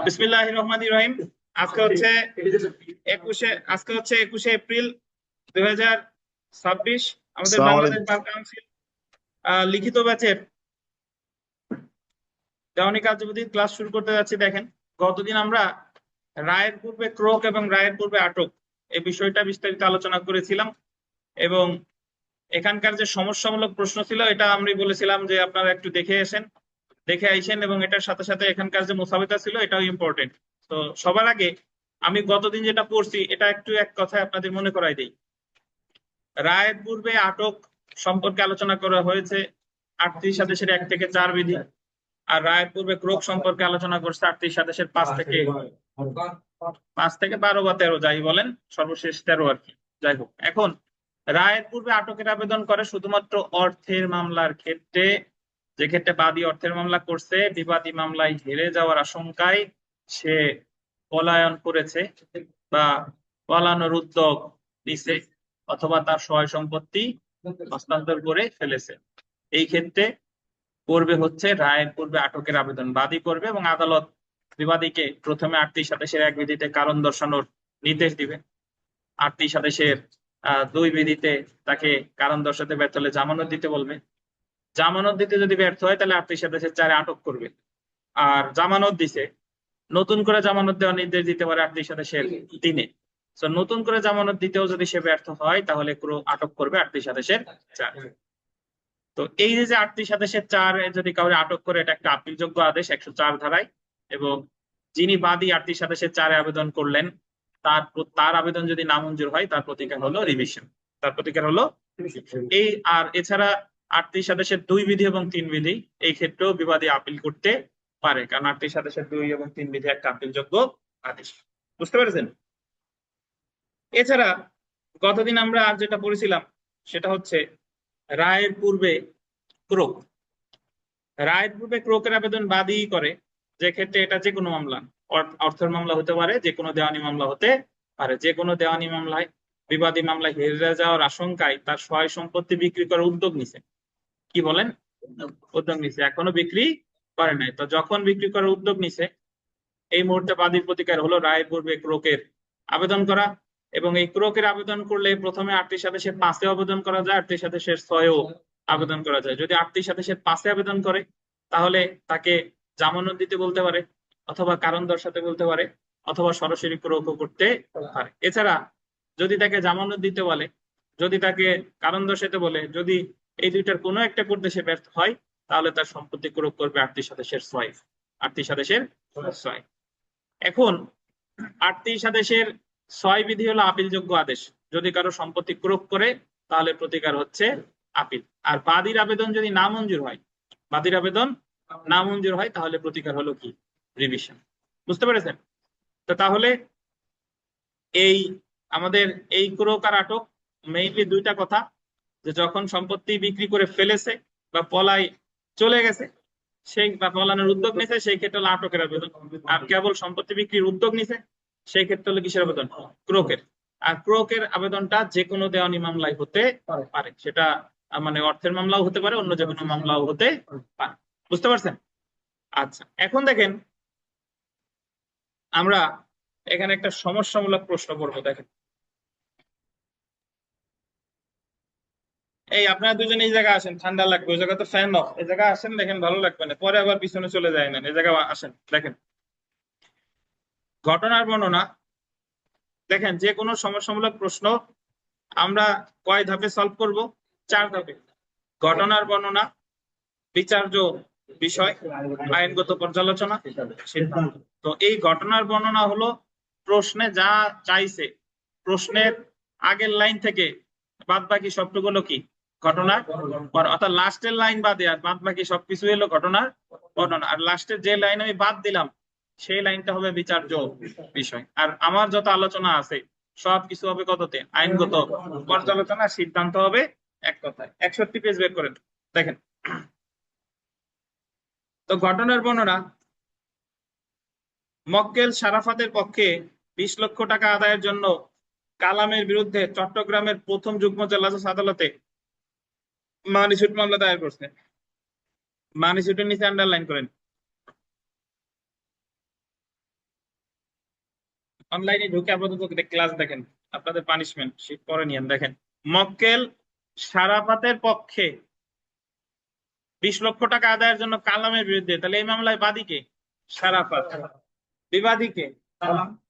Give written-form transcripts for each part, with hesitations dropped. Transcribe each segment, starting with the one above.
বিসমিল্লাহির রহমানির রহিম। আজকে হচ্ছে 21শে এপ্রিল 2026। আমাদের বাংলাদেশ বার কাউন্সিল লিখিত ব্যাচের দেওয়ানি কার্যবিধির ক্লাস শুরু করতে যাচ্ছি। দেখেন, গতদিন আমরা রায়ের পূর্বে ক্রোক এবং রায়ের পূর্বে আটক এই বিষয়টা বিস্তারিত আলোচনা করেছিলাম, এবং এখানকার যে সমস্যামূলক প্রশ্ন ছিল এটা আমি বলেছিলাম যে আপনারা একটু দেখে আইসেন, এবং এটার সাথে সাথে এখানকার যে মুসাবিতা ছিল এটাও ইম্পর্টেন্ট। তো সবার আগে আমি গতদিন যেটা পড়ছি এটা একটু এক কথায় আপনাদের মনে করাই দিই। রায়ের পূর্বে আটক সম্পর্কে আলোচনা করা হয়েছে 38 আদেশের 1 থেকে 4 বিধি, আর রায়ের পূর্বে ক্রোক সম্পর্কে আলোচনা করছে 38 আদেশের 5 থেকে 12 বা 13, যাই বলেন, সর্বশেষ 13 আর কি। যাই হোক, এখন রায়ের পূর্বে আটকের আবেদন করে শুধুমাত্র অর্থের মামলার ক্ষেত্রে, যে ক্ষেত্রে বাদী অর্থের মামলা করছে, বিবাদী মামলায় হেরে যাওয়ার আশঙ্কায় সে পলায়ন করেছে বা পলানোর উদ্যোগ নিছে অথবা তার সহায় সম্পত্তি হস্তান্তর করে ফেলেছে। এই ক্ষেত্রে করবে হচ্ছে রায়ের পূর্বে আটকের আবেদন বাদী করবে, এবং আদালত বিবাদীকে প্রথমে 38 আদেশের 1 বিধিতে কারণ দর্শানোর নির্দেশ দিবে। 38 আদেশের 2 বিধিতে তাকে কারণ দর্শাতে ব্যর্থ হলে জামানত দিতে বলবে। জামানত দিতে যদি ব্যর্থ হয় তাহলে 38 আদেশের 4 আটক করবে। আর জামানত দিছে, নতুন করে জামানত দেওয়ার নির্দেশ দিতে পারে 38 আদেশের 3-এ। নতুন করে জামানত দিতেও যদি সে ব্যর্থ হয় তাহলে আটক করবে 38 আদেশের 4। তো এই যে 38 আদেশের 4 যদি কাউকে আটক করে, এটা একটা আপিলযোগ্য আদেশ 104 ধারায়, এবং যিনি বাদী 38 আদেশের 4-এ আবেদন করলেন তার আবেদন যদি নামঞ্জুর হয় তার প্রতিকার হলো রিভিশন। এই আর এছাড়া 38 আদেশের 2 বিধি এবং 3 বিধি এই ক্ষেত্রেও বিবাদী আপিল করতে পারে, কারণ 38 আদেশের 2 এবং 3 বিধি একটা আপিলযোগ্য আদেশ। বুঝতে পেরেছেন? এছাড়া গতদিন আমরা যেটা পড়েছিলাম সেটা হচ্ছে রায়ের পূর্বে ক্রোক। রায়ের পূর্বে ক্রোকের আবেদন বাদী করে, যে ক্ষেত্রে এটা যে কোনো মামলা, অর্থের মামলা হতে পারে, যে কোনো দেওয়ানি মামলা হতে পারে। যে কোনো দেওয়ানি মামলায় বিবাদী মামলায় হেরে যাওয়ার আশঙ্কায় তার সহায় সম্পত্তি বিক্রি করার উদ্যোগ নিছে। কি বলেন? উদ্যোগ নিছে, এখনো বিক্রি করে নাই। তো যখন বিক্রি করার উদ্যোগ নিছে, এই মুহূর্তে বাদীর প্রতিকার হলো রায়ের পূর্বে ক্রোকের আবেদন করা, এবং এই ক্রোকের আবেদন করলে প্রথমে 38 আদেশের 5-এ আবেদন করা যায়, 38 আদেশের 6-এও আবেদন করা যায়। যদি 38 আদেশের 5-এ আবেদন করে তাহলে তাকে জামানত দিতে বলতে পারে, অথবা কারণ দর্শাতে বলতে পারে, অথবা সরাসরি ক্রোকও করতে পারে। এছাড়া যদি তাকে জামানত দিতে বলে, যদি তাকে কারণ দর্শাতে বলে, যদি এই দুইটার কোনো একটা করতে সে ব্যর্থ হয় তাহলে তার সম্পত্তি ক্রোক করবে 38 আদেশের 6। 38 আদেশের 6। এখন 38 আদেশের 6 বিধি হলো আপিলযোগ্য আদেশ। যদি কারো সম্পত্তি ক্রোক করে তাহলে প্রতিকার হচ্ছে আপিল। আর বাদীর আবেদন যদি নামঞ্জুর হয় তাহলে প্রতিকার হলো কি? রিভিশন। বুঝতে পেরেছেন? তো তাহলে এই আমাদের এই ক্রোক আর আটক মেইনলি দুইটা কথা, যে যখন সম্পত্তি বিক্রি করে ফেলেছে বা পলায় চলে গেছে, সেই বা পলানোর উদ্যোগ নিছে, সেই ক্ষেত্রে হলো আটকের আবেদন। আর কেবল সম্পত্তি বিক্রির উদ্যোগ নিছে, সেই ক্ষেত্রে হলো কিসের আবেদন? ক্রোকের। আর ক্রোকের আবেদনটা যে কোনো দেওয়ানি মামলায় হতে পারে, সেটা মানে অর্থের মামলাও হতে পারে, অন্য যে কোনো মামলাও হতে পারে। বুঝতে পারছেন? আচ্ছা, এখন দেখেন আমরা এখানে একটা সমস্যামূলক প্রশ্ন পড়বো। দেখেন, এই আপনারা দুজনে এই জায়গায় আসেন, ঠান্ডা লাগবে, ওই জায়গায় তো ফ্যান অফ, এই জায়গায় আসেন, দেখেন ভালো লাগবে না, পরে আবার পিছনে চলে যায় না, এই জায়গায় আসেন। দেখেন ঘটনার বর্ণনা। দেখেন, যে কোনো সমস্যামূলক প্রশ্ন আমরা কয় ধাপে সলভ করব? 4 ধাপে। ঘটনার বর্ণনা, বিচার্য বিষয়, আইনগত পর্যালোচনা, সিদ্ধান্ত। তো এই ঘটনার বর্ণনা হলো প্রশ্নে যা চাইছে প্রশ্নের আগের লাইন থেকে বাদ বাকি সবটুকু হলো কি? ঘটনার, অর্থাৎ লাস্টের লাইন বাদে আর বাদ বাকি সবকিছু হলো ঘটনার বর্ণনা। আর লাস্টের যে লাইন আমি বাদ দিলাম সেই লাইনটা হবে বিচার্য বিষয়। আর আমার যত আলোচনা আছে সবকিছু হবে কততে? আইনগত পর্যালোচনা, সিদ্ধান্ত হবে এক কথায়। 61 পেজ বের করেন। দেখেন, তো ঘটনার বর্ণনা, মক্কেল শারাফাতের পক্ষে 20 লক্ষ টাকা আদায়ের জন্য কালামের বিরুদ্ধে চট্টগ্রামের প্রথম যুগ্ম জেলা জজ আদালতে মানি সুট মামলা দায়ের করছে। মানি সুটের নিচে আন্ডারলাইন করেন, অনলাইনে ঢুকে আপাতত ক্লাস দেখেন, আপনাদের পানিশমেন্ট শীত পরে নিয়েন। দেখেন, মক্কেল সারাফাতের পক্ষে 20 লক্ষ টাকা আদায়ের জন্য কালামের বিরুদ্ধে, তাহলে এই মামলায় বাদীকে সারাফাত, বিবাদীকে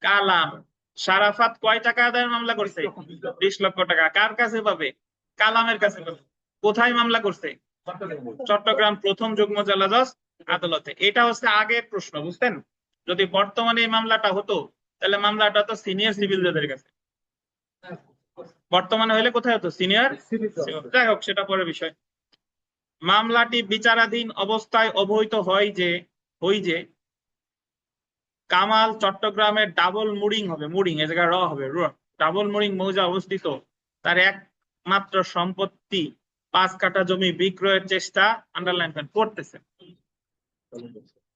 কালাম। সারাফাত কয় টাকা আদায়ের মামলা করছে? 20 লক্ষ টাকা। কার কাছে পাবে? কালামের কাছে পাবে। কোথায় মামলা করছে? চট্টগ্রাম প্রথম যুগ্ম জেলা জজ আদালতে। এটা হচ্ছে আগের প্রশ্ন, বুঝতেন? যদি বর্তমানে এই মামলাটা হতো তাহলে মামলাটা তো সিনিয়র সিভিল জজের কাছে। বর্তমানে হলে কোথায় হতো? সিনিয়র। যাই হোক, সেটা পরের বিষয়। মামলাটি বিচারাধীন অবস্থায় অবহিত হয় যে কামাল চট্টগ্রামের ডাবল মুড়িং হবে, মুড়িং এ জায়গায় র হবে, ডাবল মুড়িং মৌজা অবস্থিত তার একমাত্র সম্পত্তি 5 কাঠা জমি বিক্রয়ের চেষ্টা আন্ডারলাইন করতেছে।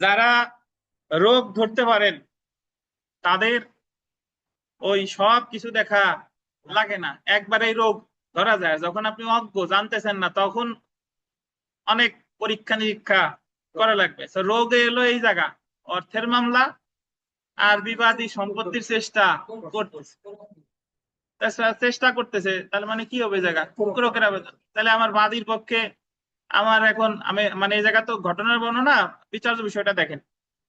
যারা রোগ ধরতে পারেন তাদের ওই সব কিছু দেখা লাগে না, একবারেই রোগ ধরা যায়। যখন আপনি অজ্ঞ, জানতেছেন না, তখন অনেক পরীক্ষা নিরীক্ষা করা লাগবে। রোগে এলো এই জায়গা, অর্থের মামলা আর বিবাদী সম্পত্তির চেষ্টা করতেছে। চেষ্টা করতেছে তাহলে মানে কি হবে? জায়গা ক্রোকের আবেদন। তাহলে আমার বাদীর পক্ষে আমার এখন আমি মানে এই জায়গা তো ঘটনার বর্ণনা, বিচার্য বিষয়টা দেখেন।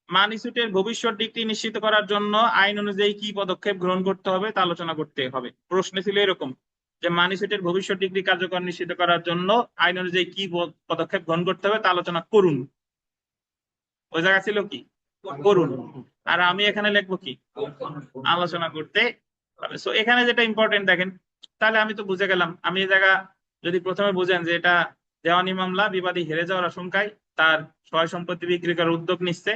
মানি সুটের ভবিষ্যৎ ডিগ্রি নিশ্চিত করার জন্য আইন অনুযায়ী কি পদক্ষেপ গ্রহণ করতে হবে তা আলোচনা করতে হবে। প্রশ্ন ছিল এরকম যে মানি সুটের ভবিষ্যৎ ডিগ্রি কার্যকর নিশ্চিত করার জন্য আইন অনুযায়ী কি পদক্ষেপ গ্রহণ করতে হবে তা আলোচনা করুন। ওই জায়গা ছিল কি? করুন। আর আমি এখানে লিখবো কি? আলোচনা করতে হবে। সো এখানে যেটা ইম্পর্টেন্ট দেখেন, তাহলে আমি তো বুঝে গেলাম। আমি এই জায়গা যদি প্রথমে বুঝেন যে এটা দেওয়ানি মামলা, বিবাদী হেরে যাওয়ার আশঙ্কায় তার সয় সম্পত্তি বিক্রি করার উদ্যোগ নিচ্ছে।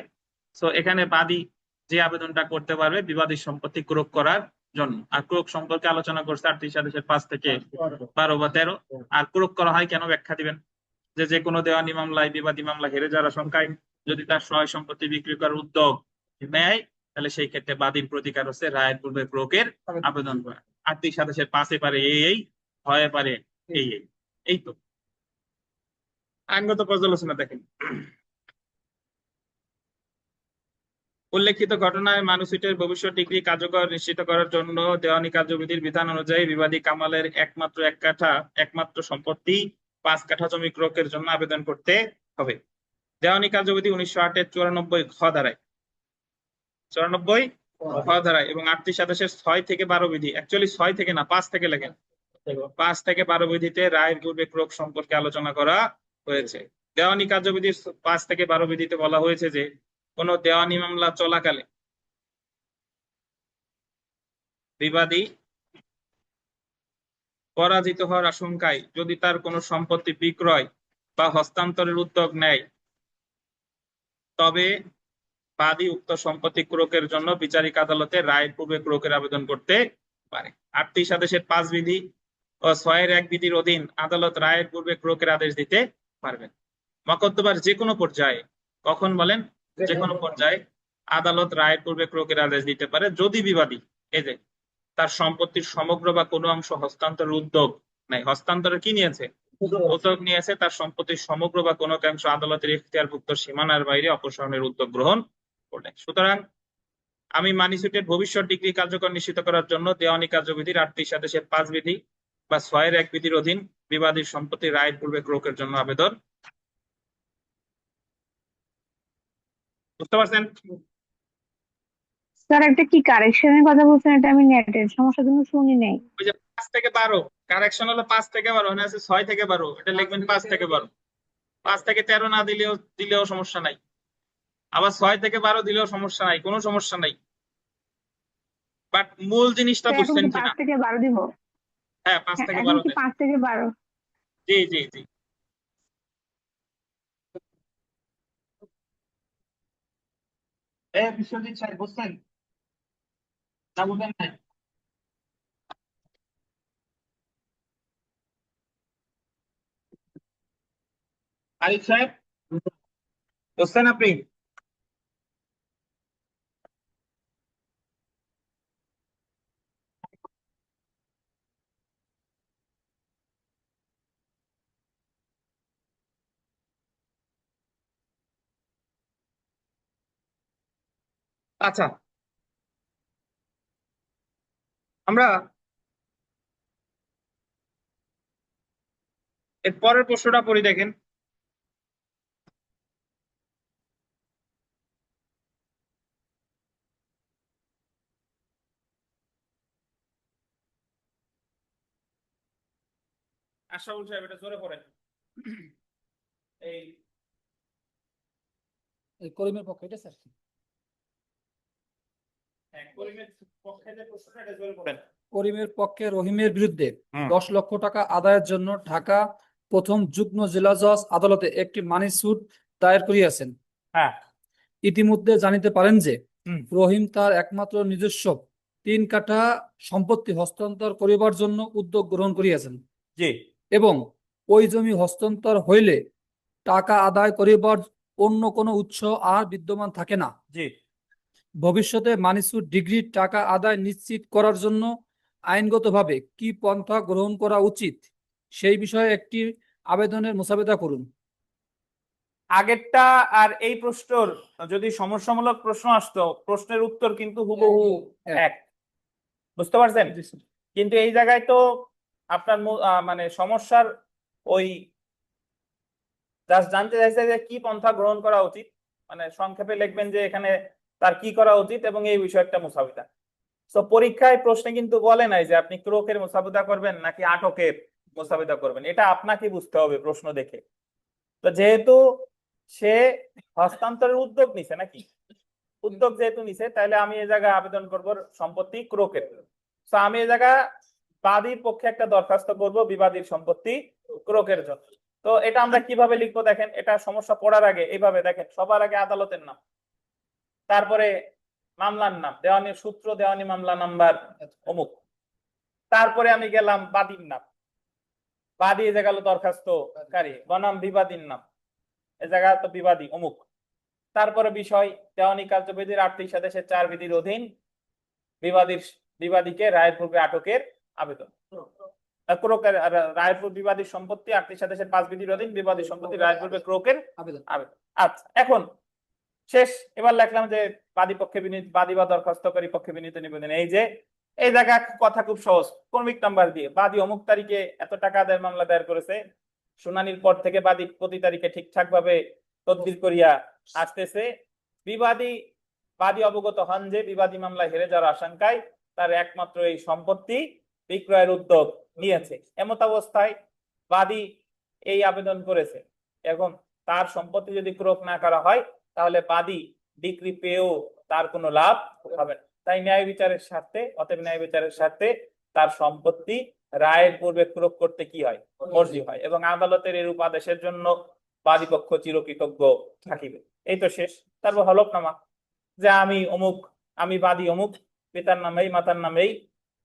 সো এখানে বাদী যে আবেদনটা করতে পারবে বিবাদীর সম্পত্তি ক্রোক করার জন্য। আর ক্রোক সম্পর্কে আলোচনা করছে 38 আদেশের 5 থেকে 12 বা 13। আর ক্রোক করা হয় কেন ব্যাখ্যা দিবেন, যে যে কোনো দেওয়ানি মামলায় বিবাদী মামলা হেরে যাওয়ার আশঙ্কায় যদি তার সয় সম্পত্তি বিক্রি করার উদ্যোগ নেয় তাহলে সেই ক্ষেত্রে বাদীর প্রতিকার হচ্ছে রায়ের পূর্বে ক্রোকের আবেদন করা। 38 আদেশের 5 পারে এই হয় পারে এই এই এই তো আইনগত পর্যালোচনা দেখেন। উল্লেখিত ঘটনায় মানুষিটের ভবিষ্যৎ ডিগ্রি কার্যকর নিশ্চিত করার জন্য দেওয়ানি কার্যবিধির বিধান অনুযায়ী বিবাদী কামালের একমাত্র সম্পত্তি 5 কাঠা জমি ক্রোকের জন্য আবেদন করতে হবে। দেওয়ানি কার্যবিধি 1908-এর 94 ঘ ধারায় 94 ঘ ধারায় এবং 38 আদেশের 6 থেকে 12 বিধি, অ্যাকচুয়ালি 6 থেকে না 5 থেকে লেখেন, 5 থেকে 12 বিধিতে রায়ের পূর্বে ক্রোক সম্পর্কে আলোচনা করা হয়েছে। দেওয়ানি কার্যবিধির 5 থেকে 12 বিধিতে বলা হয়েছে যে কোন দেওয়ানি মামলা চলাকালে বিবাদী পরাজিত হওয়ার আশঙ্কায় যদি তার কোনো সম্পত্তি বিক্রয় বা হস্তান্তরের উদ্যোগ নেয় তবে বাদী উক্ত সম্পত্তি ক্রোকের জন্য বিচারিক আদালতে রায়ের পূর্বে ক্রোকের আবেদন করতে পারে। 38 আদেশের 5 বিধি ও 6-এর 1 বিধির অধীন আদালত রায়ের পূর্বে ক্রোকের আদেশ দিতে পারবেন। মকদ্দমার যে কোনো পর্যায়ে, কখন বলেন? যে কোনো পর্যায়ে আদালত রায়ের পূর্বে ক্রোকের আদেশ দিতে পারে যদি বিবাদী এই যে তার সম্পত্তির সমগ্র বা কোনো অংশ হস্তান্তরের উদ্যোগ নেই। হস্তান্তরের কি নিয়েছে? উদ্যোগ নিয়েছে। তার সম্পত্তির সমগ্র বা কোনো অংশ আদালতের এখতিয়ারভুক্ত সীমানার বাইরে অপসারণের উদ্যোগ গ্রহণ করলে। সুতরাং আমি মানি সুটের ভবিষ্যৎ ডিগ্রি কার্যকর নিশ্চিত করার জন্য দেওয়ানি কার্যবিধির 38 আদেশের 5 বিধি বা 6-এর 1 বিধির অধীন বিবাদীর সম্পত্তি রায়ের পূর্বে ক্রোকের জন্য আবেদন। বুঝতে পারছেন? স্যার একটা কি কারেকশনের কথা বলছেন, এটা আমি নেটের সমস্যার জন্য শুনি নাই। ওই যে 5 থেকে 12 কারেকশন হলো 5 থেকে 12, মানে আছে 6 থেকে 12, এটা লিখবেন 5 থেকে 12। 5 থেকে 13 না দিলেও সমস্যা নাই, আবার 6 থেকে 12 দিলেও সমস্যা নাই, কোনো সমস্যা নাই। বাট মূল জিনিসটা তো এখন বুঝছেন কি কিনা? 5 থেকে 12 দিব? হ্যাঁ, 5 হ্যাঁ, থেকে এখন 12 কি দেন। 5 থেকে 12? জি জি জি। বিশ্বজিৎ স্যার বুঝছেন না? বুঝেন নাই? আরিফ সাহেব বুঝছেন আপনি? আচ্ছা, আমরা এর পরের প্রশ্নটা পড়ি, দেখেন। আশরাফুল সাহেব, এটা জোরে পড়েন। এই করিমের পক্ষে, এটা স্যার। করিমের পক্ষে যে প্রশ্নটা, এটা জোরে পড়েন। করিমের পক্ষে রহিমের বিরুদ্ধে হুম। 10 লক্ষ টাকা আদায়ের জন্য ঢাকা প্রথম যুগ্ম জেলা জজ আদালতে একটি মানি স্যুট দায়ের করিয়াছেন। হ্যাঁ। ইতিমধ্যে জানিতে পারেন যে হুম। রহিম তার একমাত্র নিজস্ব 3 কাঠা সম্পত্তি হস্তান্তর করিবার জন্য উদ্যোগ গ্রহণ করিয়াছেন জি। এবং ওই জমি হস্তান্তর হইলে টাকা আদায় করিবার অন্য কোনো উৎস আর বিদ্যমান থাকে না। জি। ভবিষ্যতে মানি স্যুট ডিগ্রির টাকা আদায় নিশ্চিত করার জন্য আইনগতভাবে কি পন্থা গ্রহণ করা উচিত সেই বিষয়ে একটি আবেদনের মোসাবেদা করুন। আগেরটা আর এই প্রশ্নের যদি সমস্যামূলক প্রশ্ন আসতো, প্রশ্নের উত্তর কিন্তু হুবহু এক। বুঝতে পারছেন? কিন্তু এই জায়গায় তো আপনার মানে সমস্যার ওই জাস্ট জানতে চাইছে যে কি পন্থা গ্রহণ করা উচিত, মানে সংক্ষেপে লিখবেন যে এখানে তার কি করা উচিত এবং এই বিষয়ে একটা মুসাবিদা। তো পরীক্ষায় প্রশ্নে কিন্তু বলে নাই যে আপনি ক্রোকের মুসাবিদা করবেন নাকি আটকের মুসাবিদা করবেন, এটা আপনাকে বুঝতে হবে প্রশ্ন দেখে। তো যেহেতু সে হস্তান্তরের উদ্যোগ নিছে, নাকি উদ্যোগ যেহেতু নিছে, তাহলে আমি এই জায়গায় আবেদন করব সম্পত্তি ক্রোকের। তো আমি এই জায়গা বাদীর পক্ষে একটা দরখাস্ত করব বিবাদীর সম্পত্তি ক্রোকের জন্য। তো এটা আমরা কিভাবে লিখবো দেখেন, এটা সমস্যা পড়ার আগে এইভাবে দেখেন, সবার আগে আদালতের নাম, তারপরে মামলার নাম, দেওয়ানির সূত্র, দেওয়ানি মামলা নাম্বার অমুক, তারপরে আমি গেলাম বাদীর নাম, বাদী এ জায়গা দরখাস্তকারী, বনাম বিবাদীর নাম, এ জায়গা তো বিবাদী অমুক। তারপরে বিষয় দেওয়ানি কার্যবিধির 38 আদেশের 4 বিধির অধীন বিবাদীকে রায়ের পূর্বে আটকের আবেদন। রায়ের পূর্বে বিবাদীর সম্পত্তি 38 আদেশের 5 বিধির অধীন বিবাদীর সম্পত্তি রায়ের পূর্বে ক্রোকের আবেদন। আচ্ছা, এখন শেষ। এবার লিখলাম যে বাদী পক্ষে বাদী বা দরখাস্তকারী পক্ষে বিনীত নিবেদন। এই যে এই জায়গা কথা খুব সহজ, ক্রমিক নাম্বার দিয়ে বাদী অমুক তারিখে এত টাকা আদায়ের মামলা দায়ের করেছে, শুনানির পর থেকে বাদী প্রতি তারিখে ঠিকঠাক ভাবে তদবির করিয়া আসতেছে, বাদী অবগত হন যে বিবাদী মামলা হেরে যাওয়ার আশঙ্কায় তার একমাত্র এই সম্পত্তি বিক্রয়ের উদ্যোগ নিয়েছে। এমত অবস্থায় বাদী এই আবেদন করেছে, এখন তার সম্পত্তি যদি ক্রোক না করা হয় তাহলে বাদী ডিক্রি পেয়েও তার কোনো লাভ হবে না। তাই ন্যায় বিচারের স্বার্থে, অতএব ন্যায় বিচারের স্বার্থে তার সম্পত্তি রায়ের পূর্বে ক্রোক করতে কি হয়, মর্জি হয়, এবং আদালতের এরূপ আদেশের জন্য বাদী পক্ষ চিরকৃতজ্ঞ থাকিবে। এই তো শেষ। তারপর হলফনামা, যে আমি অমুক, আমি বাদী অমুক, পিতার নাম এই, মাতার নাম এই,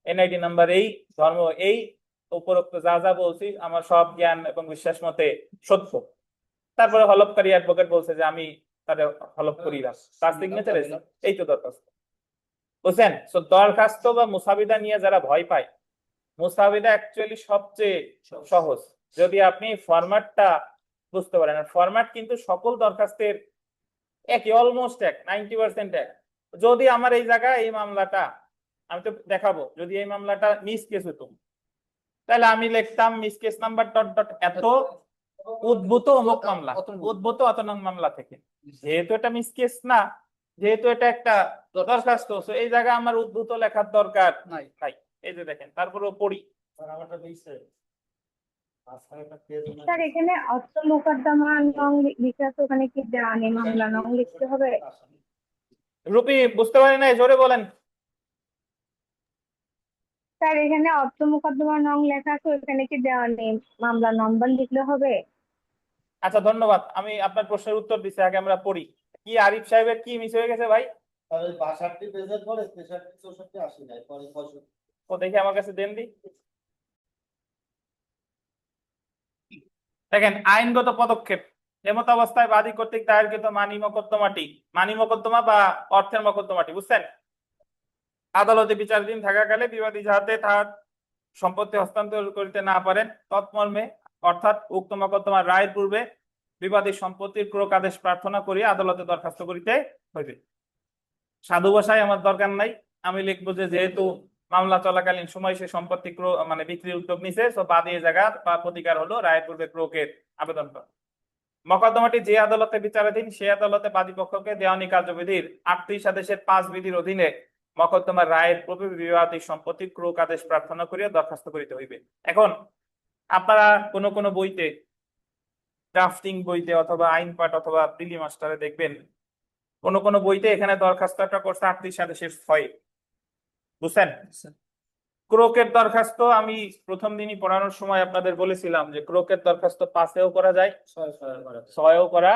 এনআইডি নাম্বার এই, ধর্ম এই, উপরোক্ত যা যা বলছি আমার সব জ্ঞান এবং বিশ্বাস মতে সত্য। তারপরে হলফকারী অ্যাডভোকেট বলছে যে আমি তাদের হলফ করি না, তার সিগনেচার এই তো দরখাস্ত। বুঝছেন? তো দরখাস্ত বা মুসাবিদা নিয়ে যারা ভয় পায়, মুসাবিদা অ্যাকচুয়ালি সবচেয়ে সহজ যদি আপনি ফরম্যাটটা বুঝতে পারেন। আর ফরম্যাট কিন্তু সকল দরখাস্তের একই, অলমোস্ট এক, 90% এক। যদি আমার এই জায়গায় এই মামলাটা, আমি তো দেখাবো, যদি এই মামলাটা মিস কেস হতো তাহলে আমি লিখতাম miss case number dot dot এত উদ্ভূত অমুক মামলা, উদ্ভূত অত নং মামলা থেকে। যেহেতু এটা মিস কেস না, যেহেতু এটা একটা দরখাস্ত, এই জায়গায় আমার উদ্ভূত লেখার দরকার নাই। এই যে দেখেন, তারপরেও পড়ি। স্যার এখানে অস্ত্র মোকদ্দমা নং লিখে আছে, ওখানে কি দেওয়ানি মামলা নং লিখতে হবে? রুপি বুঝতে পারি না, জোরে বলেন। স্যার এখানে অস্ত্র মোকদ্দমা নং লেখা আছে, ওখানে কি দেওয়ানি মামলা নম্বর লিখলে হবে? আচ্ছা, ধন্যবাদ। আমি আপনার প্রশ্নের উত্তর দিচ্ছি, আগে আমরা পড়ি। কি আরিফ সাহেবের কি মিস হয়ে গেছে ভাই? 62 পেজের পরে 63 64 80 নাই, পরে 65। ও দেখি আমার কাছে দেন দি। দেখেন, আইনগত পদক্ষেপ। এমত অবস্থায় বাদী কর্তৃক দায়েরকৃত মানি মোকদ্দমা বা অর্থের মোকদ্দমাটি, বুঝছেন, আদালতে বিচারাধীন থাকাকালে বিবাদী যাহাতে তার সম্পত্তি হস্তান্তর করিতে না পারেন তৎমর্মে, অর্থাৎ উক্ত মোকদ্দমার রায়ের পূর্বে বিবাদী সম্পত্তির ক্রোক আদেশ প্রার্থনা করিয়া আদালতে দরখাস্ত করিতে হইবে। সাধু ভাষায় আমার দরকার নাই, আমি লিখবো যে যেহেতু মামলা চলাকালীন সময় সে সম্পত্তি মানে বিক্রির উদ্যোগ নিছে, সো বাদী এই জায়গা বা প্রতিকার হলো রায়ের পূর্বে ক্রোকের আবেদন করা। মকদ্দমাটি যে আদালতে বিচারাধীন সে আদালতে বাদী পক্ষকে দেওয়ানি কার্যবিধির 38 আদেশের 5 বিধির অধীনে মকদ্দমার রায়ের পূর্বে বিবাদী সম্পত্তি ক্রোক আদেশ প্রার্থনা করিয়া দরখাস্ত করিতে হইবে। এখন আপনারা কোন কোন বইতে, ড্রাফটিং বইতে অথবা আইন পাঠ অথবা প্রিলি মাস্টারে দেখবেন কোন কোন বইতে এখানে দরখাস্তটা করছে 38 আদেশের 6। বুঝছেন? ক্রোকের দরখাস্ত আমি প্রথম দিনই পড়ানোর সময় আপনাদের বলেছিলাম যে ক্রোকের দরখাস্ত 5-এও করা যায়, 6-এও করা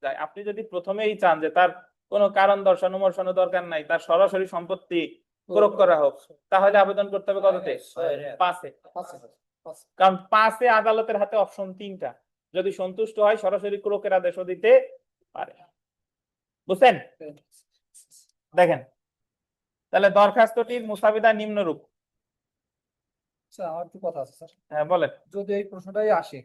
যায়। আপনি যদি প্রথমেই চান যে তার কোনো কারণ দর্শানো দরকার নাই, তার সরাসরি সম্পত্তি ক্রোক করা হোক, তাহলে আবেদন করতে হবে কততে? 5-এ। কারণ 5-এ আদালতের হাতে অপশন 3টা, যদি সন্তুষ্ট হয় সরাসরি ক্রোকের আদেশও দিতে পারে। বুঝছেন? দেখেন তাহলে দরখাস্তটির মুসাবিদা নিম্নরূপ। স্যার আমার একটু কথা আছে স্যার। হ্যাঁ বলেন। যদি এই প্রশ্নটাই আসে,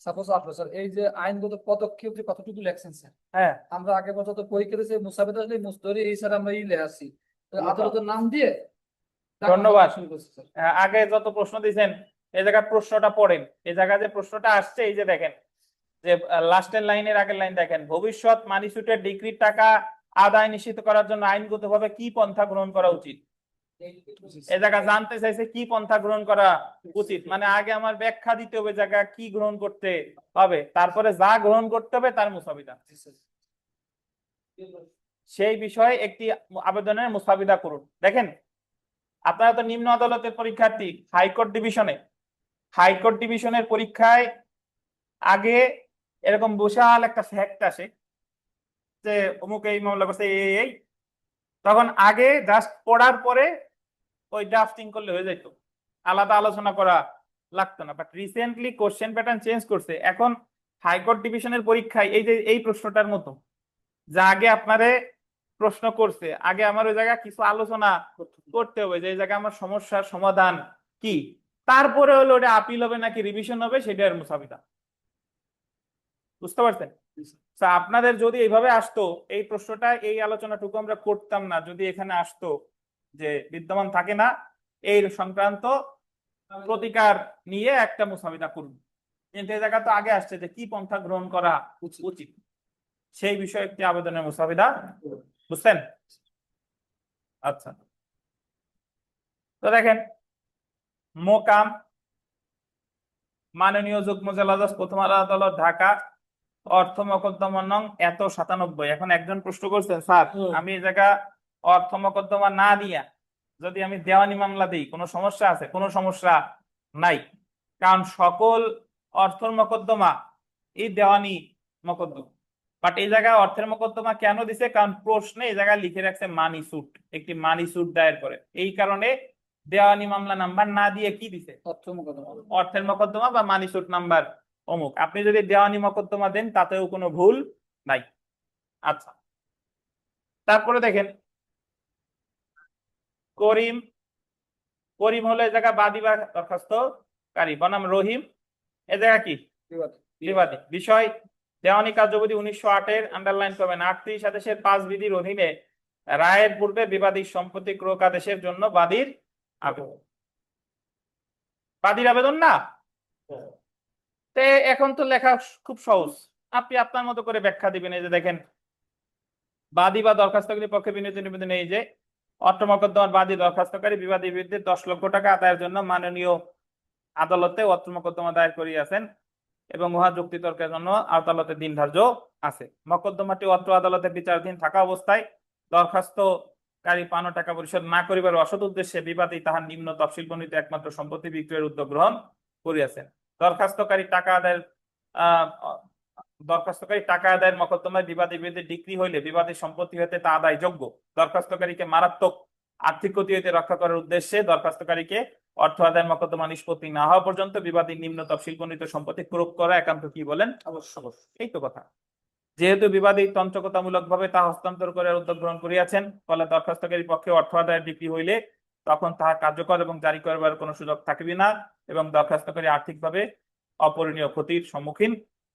সাপোজ আসলো স্যার, এই যে আইনগত পদক্ষেপ যে কতটুকু লেখছেন স্যার, হ্যাঁ আমরা আগে পর্যন্ত পরীক্ষা দিয়েছি মুসাবিদা মুস্তরি, এই স্যার আমরা ইলে আছি আদালতের নাম দিয়ে। ধন্যবাদ। শুরু করছি স্যার। আগে যত প্রশ্ন দিয়েছেন এই জায়গায় প্রশ্নটা পড়েন। এই জায়গায় যে প্রশ্নটা আসছে এই যে দেখেন, যে লাস্টের লাইনের আগের লাইন দেখেন, ভবিষ্যৎ মানি সুটের ডিক্রির টাকা আদায় নিশ্চিত করার জন্য আইনগতভাবে কি পন্থা গ্রহণ করা উচিত। এই জায়গা জানতে চাইছে কি পন্থা গ্রহণ করা উচিত, মানে আগে আমার ব্যাখ্যা দিতে হবে জায়গা কি গ্রহণ করতে হবে, তারপরে যা গ্রহণ করতে হবে তার মুসাবিদা। সেই বিষয়ে একটি আবেদনের মুসাবিদা করুন। দেখেন আপনারা তো নিম্ন আদালতের পরীক্ষার্থী, হাইকোর্ট ডিভিশনের পরীক্ষায় আগে এরকম বিশাল একটা ফ্যাক্ট আসে যে অমুক এই মামলা করছে এই, তখন আগে জাস্ট পড়ার পরে ওই ড্রাফটিং করলে হয়ে যেত, আলাদা আলোচনা করা লাগতো না। But recently question pattern change করছে। এখন হাইকোর্ট ডিভিশনের পরীক্ষায় এই যে এই প্রশ্নটার মতো যা আগে আপনারে প্রশ্ন করছে, আগে আমার ওই জায়গায় কিছু আলোচনা করতে হবে যে এই জায়গায় আমার সমস্যার সমাধান কি, তারপরে হলো ওটা আপিল হবে নাকি রিভিশন হবে সেটার মুসাবিদা। বুঝতে পারছেন? আপনাদের যদি এইভাবে আসতো, এই প্রশ্নটা এই আলোচনাটুকু আমরা করতাম না যদি এখানে আসতো যে বিদ্যমান থাকে না এই সংক্রান্ত প্রতিকার নিয়ে একটা মুসাবিদা করুন। কিন্তু এই জায়গা তো আগে আসছে যে কি পন্থা গ্রহণ করা উচিত, সেই বিষয়ে একটি আবেদনের মুসাবিদা। বুঝছেন? আচ্ছা, তো দেখেন মোকাম মাননীয় যুগ্ম জেলা জজ প্রথম আদালত ঢাকা, অর্থ মোকদ্দমা নং এত 97। এখন একজন প্রশ্ন করছেন, স্যার আমি এই জায়গা অর্থ মোকদ্দমা না দিয়া যদি আমি দেওয়ানি মামলা দিই কোনো সমস্যা আছে? কোনো সমস্যা নাই, কারণ সকল অর্থের মোকদ্দমা এই দেওয়ানি মোকদ্দমা। বাট এই জায়গায় অর্থের মোকদ্দমা কেন দিছে? কারণ প্রশ্নে এই জায়গায় লিখে রাখছে মানি সুট, একটি মানি সুট দায়ের করে, এই কারণে দেওয়ানি মামলা নাম্বার না দিয়ে কি দিছে? অর্থের মোকদ্দমা বা মানি সুট নাম্বার অমুক। আপনি যদি দেওয়ানি মোকদ্দমা দেন তাতেও কোনো ভুল নাই। আচ্ছা, তারপরে দেখেন করিম হলো এই জায়গা বাদী বা দরখাস্তকারী, বনাম রহিম এ জায়গা কি? বিবাদী। বিষয় দেওয়ানি কার্যবিধি 1908-এর আন্ডারলাইন করবেন, 38 আদেশের 5 বিধির অধীনে রায়ের পূর্বে বিবাদীর সম্পত্তি ক্রোক আদেশের জন্য বাদীর আবেদন না। তে এখন তো লেখা খুব সহজ, আপনি আপনার মতো করে ব্যাখ্যা দিবেন। এই যে দেখেন বাদী বা দরখাস্তকারীর পক্ষে বিনীত নিবেদন, এই যে অর্থ মোকদ্দমার বাদী দরখাস্তকারী বিবাদীর বিরুদ্ধে 10 লক্ষ টাকা আদায়ের জন্য মাননীয় আদালতে অর্থ মোকদ্দমা দায়ের করিয়াছেন এবং উহা যুক্তি তর্কের জন্য আদালতে দিন ধার্য আছে। মোকদ্দমাটি অত্র আদালতে বিচারাধীন থাকা অবস্থায় দরখাস্তকারী পাওনা টাকা পরিশোধ না করিবার অসৎ উদ্দেশ্যে বিবাদী তাহার নিম্ন তফসিল বর্ণিত একমাত্র সম্পত্তি বিক্রয়ের উদ্যোগ গ্রহণ করিয়াছেন। দরখাস্তকারী টাকা আদায়ের মোকদ্দমায় বিবাদীর বিরুদ্ধে ডিক্রি হইলে বিবাদীর সম্পত্তি হইতে তা আদায়যোগ্য। দরখাস্তকারীকে মারাত্মক আর্থিক ক্ষতি হইতে রক্ষা করার উদ্দেশ্যে দরখাস্তকারীকে অর্থ আদায়ের মোকদ্দমা নিষ্পত্তি না হওয়া পর্যন্ত বিবাদীর নিম্ন তফসিল বর্ণিত সম্পত্তি ক্রোক করা একান্ত কি বলেন? আবশ্যক। এই তো কথা। যেহেতু বিবাদী তন্ত্রকতামূলক ভাবে তা হস্তান্তর করার উদ্যোগ গ্রহণ করিয়াছেন, ফলে দরখাস্তকারীর পক্ষে অর্থ আদায়ের ডিক্রি হইলে তখন তাহা কার্যকর এবং জারি করবার কোনো সুযোগ থাকিবে না এবং দরখাস্তকারী আর্থিকভাবে অপূরণীয় ক্ষতির সম্মুখীন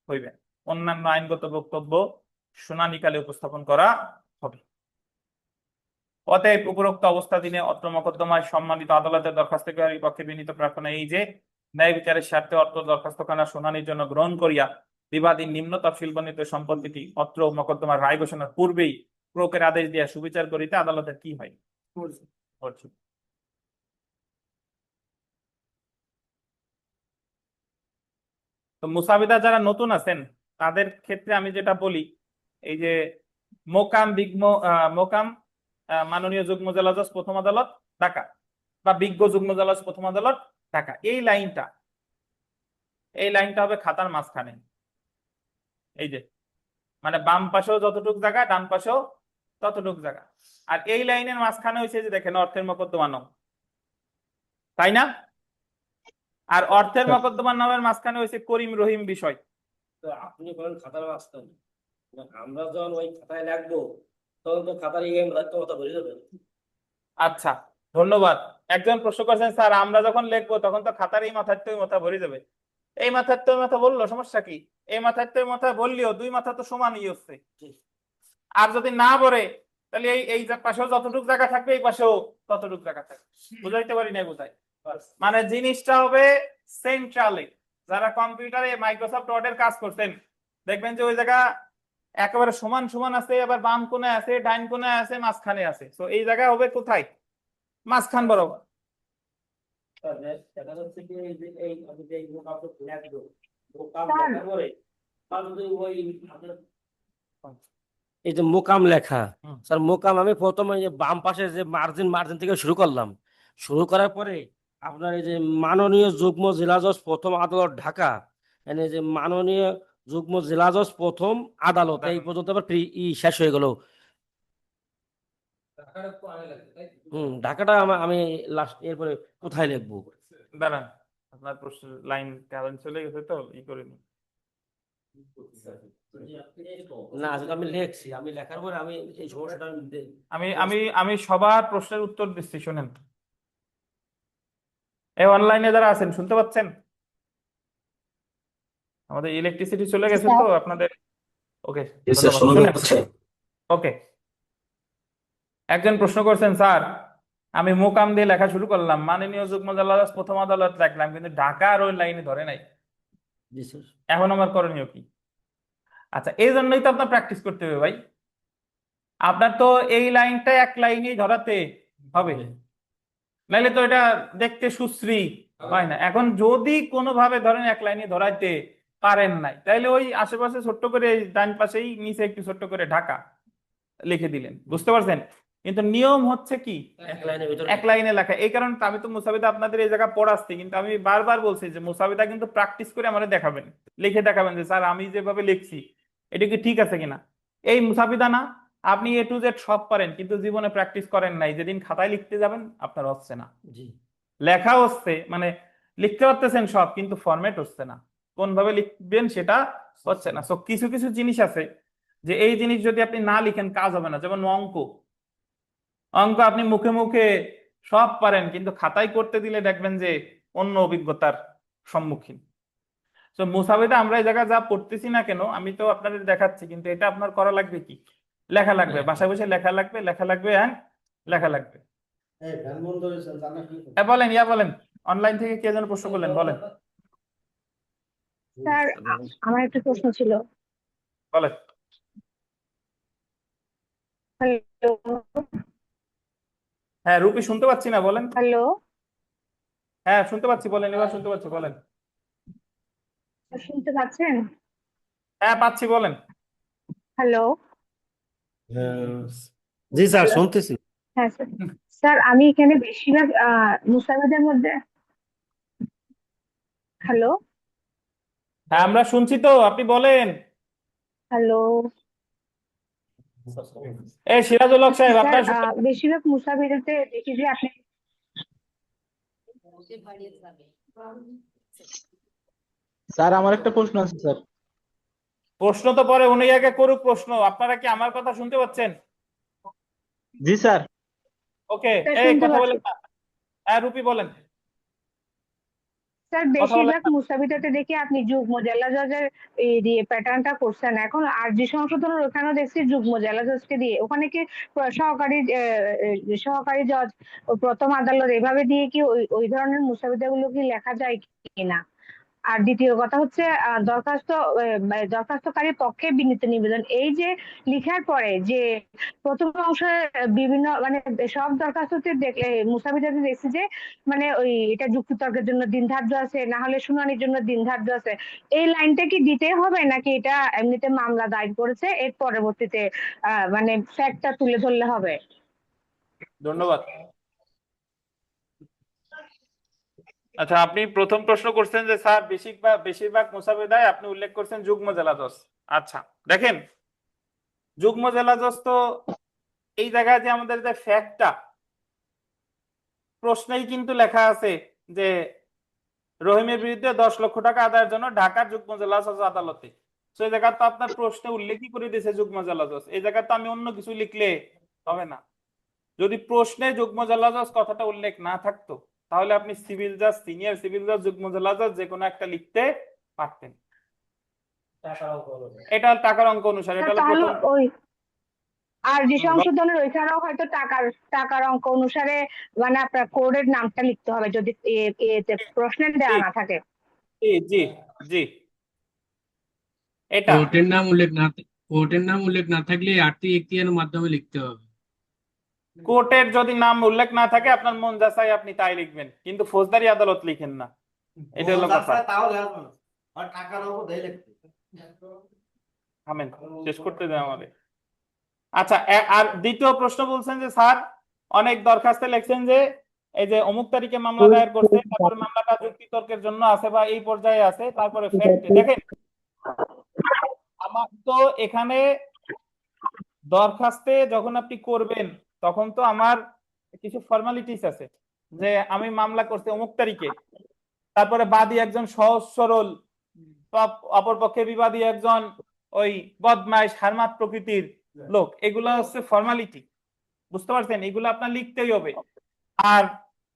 হইবে। অন্যান্য আইনগত বক্তব্য শুনানিকালে উপস্থাপন করা হবে। অতএব উপরোক্ত অবস্থা দিনে অত্র মোকদ্দমায় সম্মানিত আদালতের দরখাস্তকারীর পক্ষে বিনীত প্রার্থনা এই যে, ন্যায় বিচারের স্বার্থে অত্র দরখাস্তখানা শুনানির জন্য গ্রহণ করিয়া বিবাদী নিম্ন তফসিল বর্ণিত সম্পত্তিটি অত্র মোকদ্দমার রায় ঘোষণার পূর্বেই ক্রোকের আদেশ দিয়া সুবিচার করিতে আদালতের কি হয়? অর্জন। তো মুসাবিদা যারা নতুন আছেন তাদের ক্ষেত্রে আমি যেটা বলি, এই যে মোকাম মাননীয় যুগ্ম জেলা জজ প্রথম আদালত ঢাকা বা বিজ্ঞ যুগ্ম জেলা জজ প্রথম আদালত ঢাকা, এই লাইনটা হবে খাতার মাঝখানে। এই যে মানে বাম পাশেও যতটুক জায়গা, ডান পাশেও ততটুক জায়গা, আর এই লাইনের মাঝখানে হয়েছে যে দেখেন অর্থের মোকদ্দমা নং, তাই না? আর অর্থের মোকদ্দমার নামের মাঝখানে হয়েছে করিম রহিম বিষয়। তো আপনি বলেন খাতার মাঝখানে, আমরা যখন ওই খাতায় লিখবো তখন তো খাতার ইএম রাখতে কথা বলে যাবে। আচ্ছা, ধন্যবাদ। একজন প্রশ্ন করছেন, স্যার আমরা যখন লিখবো তখন তো খাতার এই মাথার তো মাথা ভরে যাবে। এই মাথার তো মাথা বললো, সমস্যা কি? এই মাথার তো মাথা বললেও দুই মাথা তো সমানই হচ্ছে। আর যদি না ভরে তাহলে এই পাশেও যতটুকু জায়গা থাকবে এই পাশেও ততটুকু জায়গা থাকবে। বুঝাইতে পারি না? বোঝাই মানে জিনিসটা হবে সেন্ট্রালে। যারা কম্পিউটারে মাইক্রোসফট ওয়ার্ডের কাজ করতেন দেখবেন যে ওই জায়গা একেবারে সমান সমান আছে, আবার বাম কোণে আছে, ডাইন কোণে আছে, মাঝখানে আছে। তো এই জায়গা হবে কোথায়? মাঝখান বরাবর। দেখা যাচ্ছে কি এই যে এই আমি যে এই মোকাম লিখবো, মোকাম স্যার। লেখার পরে তাহলে যদি ওই আপনার এই যে মোকাম লেখা, হুম। স্যার মোকাম আমি প্রথমে যে বাম পাশে যে মার্জিন থেকে শুরু করলাম, শুরু করার পরে আপনার এই যে মাননীয় যুগ্ম জেলা জজ প্রথম আদালত ঢাকা, মানে যে মাননীয় যুগ্ম জেলা জজ প্রথম আদালত এই পর্যন্ত আবার শেষ হয়ে গেল। ঢাকাটা আমি লাস্ট এরপরে কোথায় লিখবো? দাঁড়ান, আপনার প্রশ্ন লাইন কারেন্ট চলে গেছে তো ই করিনি। না আসলে আমি লিখছি, আমি লেখার পরে আমি এই সমস্যাটা আমি আমি আমি সবার প্রশ্নের উত্তর দিচ্ছি, শুনেন। এই অনলাইনে যারা আছেন শুনতে পাচ্ছেন? আমাদের ইলেকট্রিসিটি চলে গেছে তো আপনাদের। ওকে, ওকে। একজন প্রশ্ন করছেন, স্যার আমি মোকাম দিয়ে লেখা শুরু করলাম, মাননীয় যুগ্ম জেলা জজ প্রথম আদালত লিখলাম, কিন্তু ঢাকা আর ওই লাইনে ধরে নাই। জি স্যার। এখন আমার করণীয় কি? আচ্ছা, এই জন্যই তো আপনার প্র্যাকটিস করতে হবে ভাই। আপনার তো এই লাইনটা এক লাইনেই ধরাতে হবে, নাইলে তো এটা দেখতে সুশ্রী হয় না। এখন যদি কোনোভাবে ধরেন এক লাইনে ধরাইতে পারেন নাই, তাইলে ওই আশেপাশে ছোট্ট করে ডান পাশেই নিচে একটু ছোট্ট করে ঢাকা লিখে দিলেন, বুঝতে পারছেন? কিন্তু নিয়ম হচ্ছে কি এক লাইনের ভিতরে এক লাইনে লেখা। এই কারণে আমি তো মুসাবিদা আপনাদের এই জায়গা পড়াচ্ছি, কিন্তু আমি বারবার বলছি যে মুসাবিদা কিন্তু প্র্যাকটিস করে আমাদের দেখাবেন, লিখে দেখাবেন যে স্যার আমি যেভাবে লিখছি এটা কি ঠিক আছে কিনা। এই মুসাবিদা না, আপনি A to Z সব পারেন কিন্তু জীবনে প্র্যাকটিস করেন নাই। যেদিন খাতায় লিখতে যাবেন আপনার হচ্ছে না। জি লেখা হচ্ছে মানে লিখতে পারতেছেন সব, কিন্তু ফরম্যাট হচ্ছে না, কোন ভাবে লিখবেন সেটা হচ্ছে না। সো কিছু কিছু জিনিস আছে যে এই জিনিস যদি আপনি না লিখেন কাজ হবে না। যেমন অঙ্ক আপনি মুখে মুখে সব পারেন, কিন্তু খাতায় করতে দিলে দেখবেন যে অন্য অভিজ্ঞতার সম্মুখীন। তো মুসাবিদা আমরা এই জায়গায় যা পড়তেছি না কেন, আমি তো আপনাদের দেখাচ্ছি, কিন্তু এটা আপনার করা লাগবে কি? লেখা লাগবে, বাসায় বসে লেখা লাগবে, লেখা লাগবে, হ্যাঁ লেখা লাগবে। এই ফ্যান বন্ধ হয়েছে, জানা কি? বলেন, বলেন, অনলাইন থেকে কে যেন প্রশ্ন করলেন, বলেন স্যার আমার একটা প্রশ্ন ছিল। বলেন। হ্যালো হ্যাঁ রুপি, শুনতে পাচ্ছি না, বলেন। হ্যালো, হ্যাঁ শুনতে পাচ্ছি, বলেন, এবার শুনতে পাচ্ছি, বলেন। শুনতে পাচ্ছেন? হ্যাঁ পাচ্ছি, বলেন। হ্যালো। জি স্যার শুনতেছি। হ্যাঁ স্যার। স্যার আমি এখানে বেশিরভাগ মুসাফিরদের মধ্যে। হ্যালো হ্যাঁ আমরা শুনছি তো, আপনি বলেন। হ্যালো এই সিরাজুল হক সাহেব, স্যার, আপনার বেশিরভাগ মুসাফিরতে দেখি যে আপনি। স্যার আমার একটা প্রশ্ন আছে স্যার। প্রশ্ন তো পরে উনি আগে করুক প্রশ্ন। আপনারা কি আমার কথা শুনতে পাচ্ছেন? জি স্যার। ওকে, স্যার, এই শুনতে কথা পাচ্ছি। বলেন না। হ্যাঁ রুপি বলেন। স্যার কথা বলেন বেশিরভাগ না। মুসাবিদাতে দেখি আপনি যুগ্ম জেলা জজের এই দিয়ে প্যাটার্নটা করছেন, এখন আরজি সংশোধনের ওখানেও দেখছি যুগ্ম জেলা জজকে দিয়ে, ওখানে কি সহকারী জজ ও প্রথম আদালত এভাবে দিয়ে কি ওই ধরনের মুসাবিদাগুলো কি লেখা যায় কিনা? আর দ্বিতীয় কথা হচ্ছে দরখাস্তকারীর পক্ষে বিনীত নিবেদন, এই যে লিখার পরে যে প্রথম অংশে বিভিন্ন মানে সব দরখাস্ততে দেখলে মুসাবিদাতে দেখছি যে মানে ওই এটা যুক্তিতর্কের জন্য দিন ধার্য আছে, না হলে শুনানির জন্য দিন ধার্য আছে, এই লাইনটা কি দিতে হবে নাকি এটা এমনিতে মামলা দায়ের করেছে এর পরবর্তীতে মানে ফ্যাক্টটা তুলে ধরলে হবে? ধন্যবাদ। আচ্ছা, আপনি প্রথম প্রশ্ন করছেন যে স্যার বেশিরভাগ মুসাবিদায় আপনি উল্লেখ করছেন যুগ্ম জেলা জজ। আচ্ছা, দেখেন, যুগ্ম জেলা জজ তো এই জায়গায় যে আমাদের যে ফ্যাক্টটা প্রশ্নেই কিন্তু লেখা আছে যে রহিমের বিরুদ্ধে 10 লক্ষ টাকা আদায়ের জন্য ঢাকার যুগ্ম জেলা জজ আদালতে। তো এই জায়গা তো আপনার প্রশ্নে উল্লেখই করে দিয়েছে যুগ্ম জেলা জজ, এই জায়গা তো আমি অন্য কিছু লিখলে হবে না। যদি প্রশ্নে যুগ্ম জেলা জজ কথাটা উল্লেখ না থাকতো তাহলে আপনি সিভিল জাজ, সিনিয়র সিভিল জাজ, যুগ্ম জেলা জজ যে কোনো একটা লিখতে পারতেন। এটা টাকার অঙ্ক অনুসারে, এটা হলো তাহলে প্রথম। ওই আরজি সংশোধনের ওইখানেও হয়তো টাকার অঙ্ক অনুসারে মানে আপনার কোডের নামটা লিখতে হবে যদি প্রশ্নের দেওয়া না থাকে। জি জি জি, এটা কোর্টের নাম উল্লেখ না থাকলে আর্থিক এখতিয়ারের মাধ্যমে লিখতে হবে। কোর্টের যদি নাম উল্লেখ না থাকে আপনার মন যা চায় আপনি তাই লিখবেন, কিন্তু ফৌজদারি আদালত লিখেন না, এটা হলো কথা। তাও লেখো না, আর টাকার অঙ্ক দেয় লিখতে। আমেন, শেষ করতে দেন আমাদের। আচ্ছা, আর দ্বিতীয় প্রশ্ন বলছেন যে স্যার অনেক দরখাস্তে লিখছেন যে এই যে অমুক তারিখে মামলা দায়ের করছে, তারপরে মামলাটা যুক্তি তর্কের জন্য আছে বা এই পর্যায়ে আছে, তারপরে ফ্যাক্টে দেখেন আমার তো এখানে দরখাস্তে যখন আপনি করবেন তখন তো আমার কিছু ফর্মালিটিস আছে যে আমি মামলা করছি অমুক তারিখে, তারপরে বাদী একজন সহজ সরল, অপরপক্ষে বিবাদী একজন ওই বদমাইশ হারমাত প্রকৃতির লোক, এগুলো হচ্ছে ফর্মালিটি, বুঝতে পারছেন? এগুলো আপনার লিখতেই হবে। আর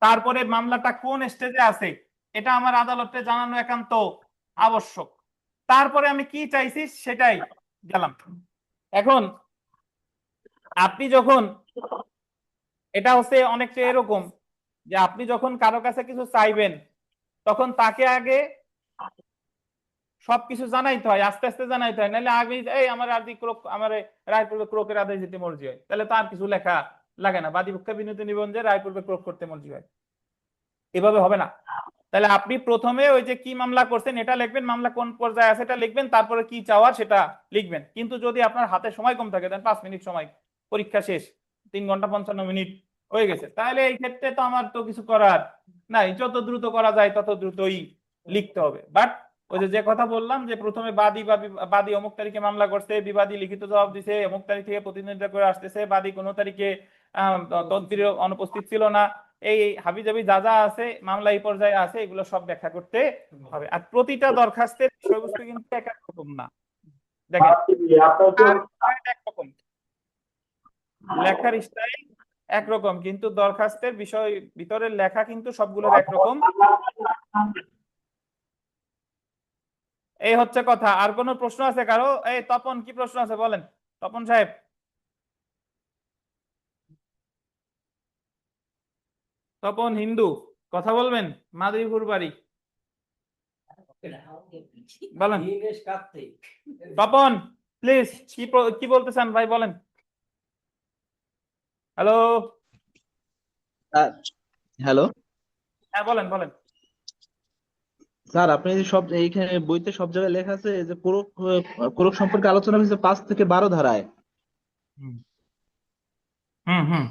তারপরে মামলাটা কোন স্টেজে আছে এটা আমার আদালতে জানানো একান্ত আবশ্যক। তারপরে আমি কি চাইছি সেটাই গেলাম। এখন আপনি যখন, এটা হচ্ছে অনেকটা এরকম যে আপনি যখন কারো কাছে কিছু চাইবেন তখন তাকে আগে সবকিছু জানাইতে হয়, আস্তে আস্তে জানাইতে হয়, নাহলে আগে এই আমার আর্জি ক্রোক আমার রায়পুর্বে ক্রোকের আদেশ দিতে মর্জি হয়, তাহলে তার কিছু লেখা লাগে না, বাদী পক্ষে বিনীত নিবন্ধে রায়পুর্বে ক্রোক করতে মর্জি হয়, এভাবে হবে না। তাহলে আপনি প্রথমে ওই যে কি মামলা করছেন এটা লিখবেন, মামলা কোন পর্যায়ে আছে এটা লিখবেন, তারপরে কি চাওয়ার সেটা লিখবেন। কিন্তু যদি আপনার হাতে সময় কম থাকে, দেন 5 মিনিট সময়, পরীক্ষা শেষ, 3 ঘন্টা 55 মিনিট হয়ে গেছে, তাহলে এই ক্ষেত্রে তো আমার তো কিছু করার নাই, যত দ্রুত করা যায় তত দ্রুতই লিখতে হবে। বাট ওই যে কথা বললাম যে প্রথমে বাদী অমুক তারিখে মামলা করছে, বিবাদী লিখিত জবাব দিছে, অমুক তারিখ থেকে প্রতিনিধিত্ব করে আসতেছে, বাদী কোনো তারিখে তদবিরে অনুপস্থিত ছিল না, এই হাবিজাবি যা যা আছে মামলা এই পর্যায়ে আছে, এগুলো সব ব্যাখ্যা করতে হবে। আর প্রতিটা দরখাস্তের বিষয়বস্তু কিন্তু এক এক রকম না, দেখেন একরকম লেখার স্টাইল একরকম, কিন্তু দরখাস্তের বিষয় ভিতরের লেখা কিন্তু সবগুলোর একরকম। এই হচ্ছে কথা। আর কোনো প্রশ্ন আছে কারো? এই তপন, কি প্রশ্ন আছে বলেন তপন সাহেব। তপন হিন্দু, কথা বলবেন, মাদুরীপুর বাড়ি, বলেন তপন প্লিজ, কি বলতে চান ভাই বলেন। হ্যালো, হ্যালো হ্যাঁ বলেন বলেন। স্যার, আপনি যে সব এইখানে বইতে সব জায়গায় লেখা আছে যে কোরক সম্পর্কে আলোচনা হয়েছে 5 থেকে 12 ধারায়, হুম হুম হুম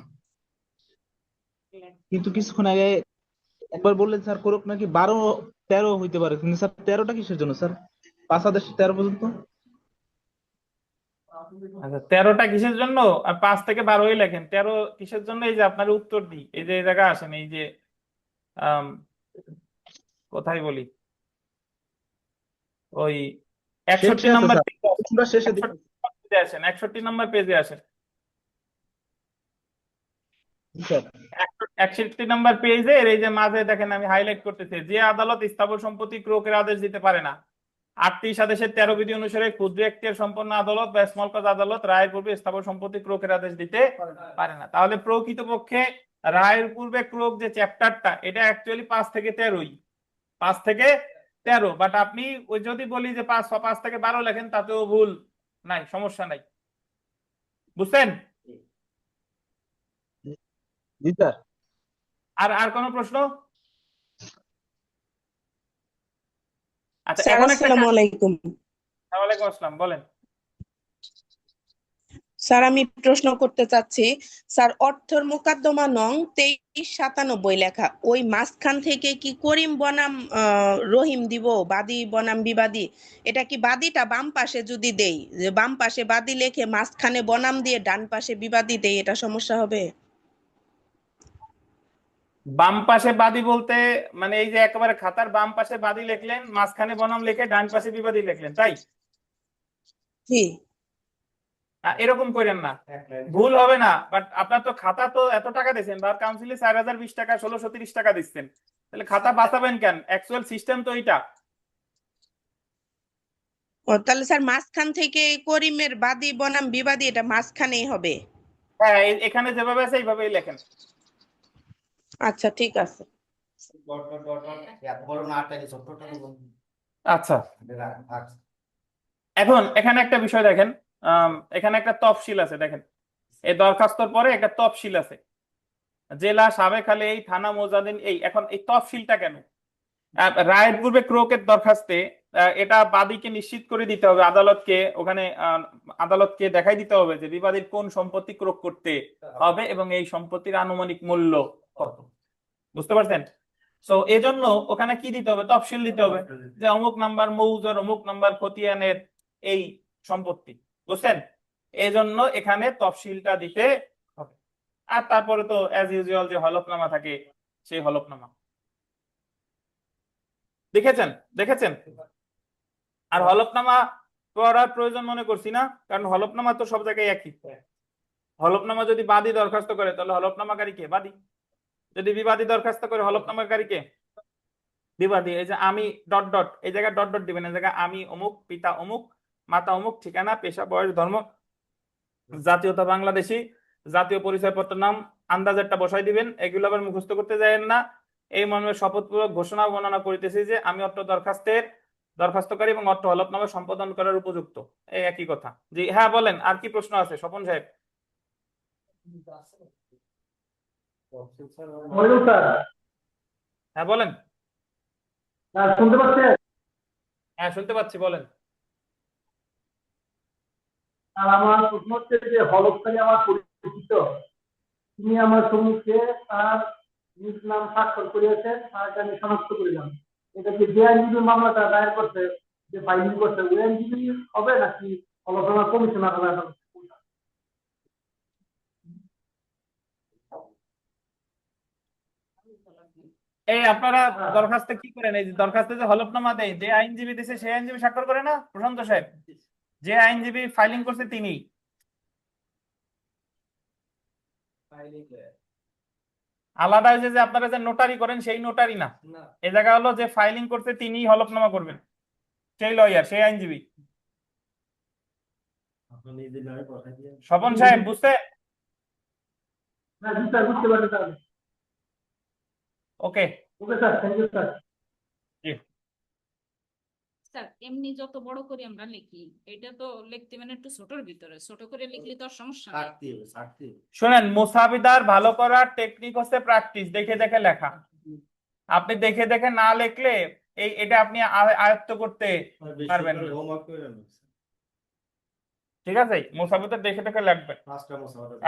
কিন্তু কিছুক্ষণ আগে একবার বললেন স্যার কোরক নাকি 12-13 হইতে পারে, কিন্তু স্যার 13টা কিসের জন্য স্যার? 5 আদেশ 13 পর্যন্ত। আচ্ছা, 13টা কিসের জন্য আর 5 থেকে 12 লেখেন, 13 কিসের জন্য? এই যে আপনার উত্তর দিই, এই যে এই জায়গায় আসেন, এই যে কোথায় বলি, ওই 61 শেষে আছে নম্বর স্যার, আমরা শেষে দিকে। পেজে আসেন, 61 নম্বর পেজে আসেন। স্যার 61 নম্বর পেজের এই যে মাঝে দেখেন আমি হাইলাইট করতেছি, যে আদালত স্থাবর সম্পত্তি ক্রোকের আদেশ দিতে পারে না। 38 আদেশের 13 বিধি অনুসারে ক্ষুদ্র এখতিয়ার সম্পন্ন আদালত বা স্মল কজ আদালত রায়ের পূর্বে স্থাবর সম্পত্তি ক্রোকের আদেশ দিতে পারে না। তাহলে প্রকৃতপক্ষে রায়ের পূর্বে ক্রোক যে চ্যাপ্টারটা, এটা অ্যাকচুয়ালি 5 থেকে 13ই, 5 থেকে 13। বাট আপনি ওই যদি বলি যে 5 থেকে 12 লেখেন তাতেও ভুল নাই, সমস্যা নাই। বুঝছেন? জি স্যার। আর আর কোনো প্রশ্ন? আচ্ছা, স্যার এখন একটা আসসালামু আলাইকুম। ওয়ালাইকুম আসসালাম, বলেন। স্যার আমি প্রশ্ন করতে চাচ্ছি, স্যার অর্থর মোকদ্দমা নং 2397 লেখা, ওই মাঝখান থেকে কি করিম বনাম রহিম দিব, বাদী বনাম বিবাদী? এটা কি বাদীটা বাম পাশে যদি দেই, যে বাম পাশে বাদী লেখে মাঝখানে বনাম দিয়ে ডান পাশে বিবাদী দেই, এটা সমস্যা হবে? বাম পাশে বাদী বলতে মানে এই যে একেবারে খাতার বাম পাশে বাদী লিখলেন, মাঝখানে বনাম লিখে ডান পাশে বিবাদী লিখলেন, তাই? জি। এরকম করেন না, ভুল হবে না। বাট আপনার তো খাতা তো এত টাকা দিচ্ছেন, বার কাউন্সিলে 4020 টাকা 1630 টাকা দিচ্ছেন, তাহলে খাতা বাঁচাবেন কেন? অ্যাকচুয়াল সিস্টেম তো এইটা। ও তাহলে স্যার মাঝখান থেকে করিমের বাদী বনাম বিবাদী এটা মাঝখানেই হবে? হ্যাঁ, এখানে যেভাবে আছে এইভাবেই লেখেন। আচ্ছা ঠিক আছে। এত বড় না আটটা ছোট্টটা আচ্ছা, এখন এখানে একটা বিষয় দেখেন, এখানে একটা তফসিল আছে, দেখেন এই দরখাস্তর পরে একটা তফসিল আছে, জেলা, সাবেক আলী, এই থানা, মোজাদিন, এই। এখন এই তফসিলটা কেন? রায়ের পূর্বে ক্রোকের দরখাস্তে এটা বাদীকে নিশ্চিত করে দিতে হবে, আদালতকে ওখানে আদালতকে দেখাই দিতে হবে যে বিবাদীর কোন সম্পত্তি ক্রোক করতে হবে এবং এই সম্পত্তির আনুমানিক মূল্য কত। বুঝতে পারছেন? সো এই জন্য ওখানে কি দিতে হবে? তফসিল দিতে হবে যে অমুক নাম্বার মৌজার অমুক নাম্বার খতিয়ানের এই সম্পত্তি। বুঝছেন? এই জন্য এখানে তফসিলটা দিতে হবে। আর তারপরে তো অ্যাজ ইউজুয়াল যে হলফনামা থাকে, সেই হলফনামা দেখেছেন দেখেছেন আর হলফনামা পড়ার প্রয়োজন মনে করছি না, কারণ হলফনামা তো সব জায়গায় একই। হলফনামা যদি বাদী দরখাস্ত করে তাহলে হলফনামাকারী কে? বাদী। যদি বিবাদী দরখাস্ত করে হলফনামাকারী কে? বিবাদী। এই যে আমি ডট ডট, এই জায়গায় ডট ডট দিবেন, এই জায়গায় আমি অমুক, পিতা অমুক, মাতা অমুক, ঠিকানা, পেশা, বয়স, ধর্ম, জাতীয়তা বাংলাদেশি, জাতীয় পরিচয়পত্রের নাম, আন্দাজেরটা বসাই দিবেন। এগুলো আবার মুখস্থ করতে যাবেন না। এই মর্মে শপথপূর্বক ঘোষণা বর্ণনা করিতেছি যে আমি অত্র দরখাস্তকারী এবং অত্র হলফনামা সম্পাদন করার উপযুক্ত। এই একই কথা। জি হ্যাঁ, বলেন, আর কি প্রশ্ন আছে স্বপন সাহেব? হ্যাঁ বলেন। শুনতে পাচ্ছেন? হ্যাঁ শুনতে পাচ্ছি, বলেন। আর আমার প্রশ্ন হচ্ছে যে হলফকারী আমার পরিচিত, তিনি আমার সম্মুখে তার নিজ নাম স্বাক্ষর করিয়েছেন, তাকে আমি শনাক্ত করিলাম। এটা কি যে আইনজীবী মামলাটা দায়ের করছে, যে ফাইলিং করছে, ওই আইনজীবী হবে নাকি হলফনামা কমিশনার হবে? এই আপনারা দরখাস্তে কি করেন? এই যে দরখাস্তে যে হলফনামা দেয়, যে আইনজীবী দিছে সেই আইনজীবী স্বাক্ষর করে না প্রশান্ত সাহেব? যে আইনজীবী ফাইলিং করছে তিনি। আলাদা হয়েছে যে আপনারা যে নোটারি করেন সেই নোটারি না, এই জায়গা হলো যে ফাইলিং করছে তিনি হলফনামা করবেন, সেই লয়ার, সেই আইনজীবী। স্বপন সাহেব বুঝতে? হ্যাঁ জি স্যার, বুঝতে পারছি sir. Okay okay sir, thank you sir. Sir এমনি যত বড় করে আমরা লিখি, এটা তো লিখতে মানে একটু ছোটর ভিতরে, ছোট করে লিখলে তো আর সমস্যা নেই। শুনেন, মুসাবিদার ভালো করার টেকনিক হচ্ছে প্র্যাকটিস, দেখে দেখে লেখা। আপনি দেখে দেখে না লিখলে এটা আপনি আয়ত্ত করতে পারবেন না। ঠিক আছে, মুসাবিদার দেখে দেখে লিখবেন।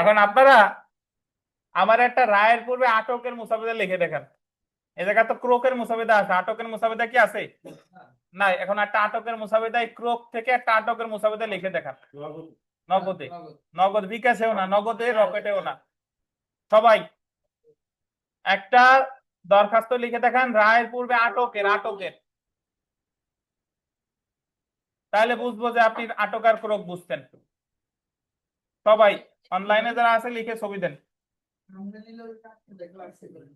এখন আপনারা আমার একটা রায়ের পূর্বে আটকের মুসাবিদা লিখে দেখেন। এই জায়গা তো ক্রোকের মুসাবিদা আছে, আটকের মুসাবিদা কি আছে? না। এখন একটা আটকের মুসাবিদা ক্রোক থেকে একটা আটকের মুসাবিদা লিখে দেখান। নগদে, নগদ বিকাশেও না, নগদে রকেটেও না। সবাই একটা দরখাস্ত লিখে দেখান রায়ের পূর্বে আটকের, তাহলে বুঝবো যে আপনি আটক আর ক্রোক বুঝতেন। সবাই অনলাইনে যারা আছে লিখে ছবি দেন। আমরা নিলে ওই কাজটা দেখলে আসতে পারি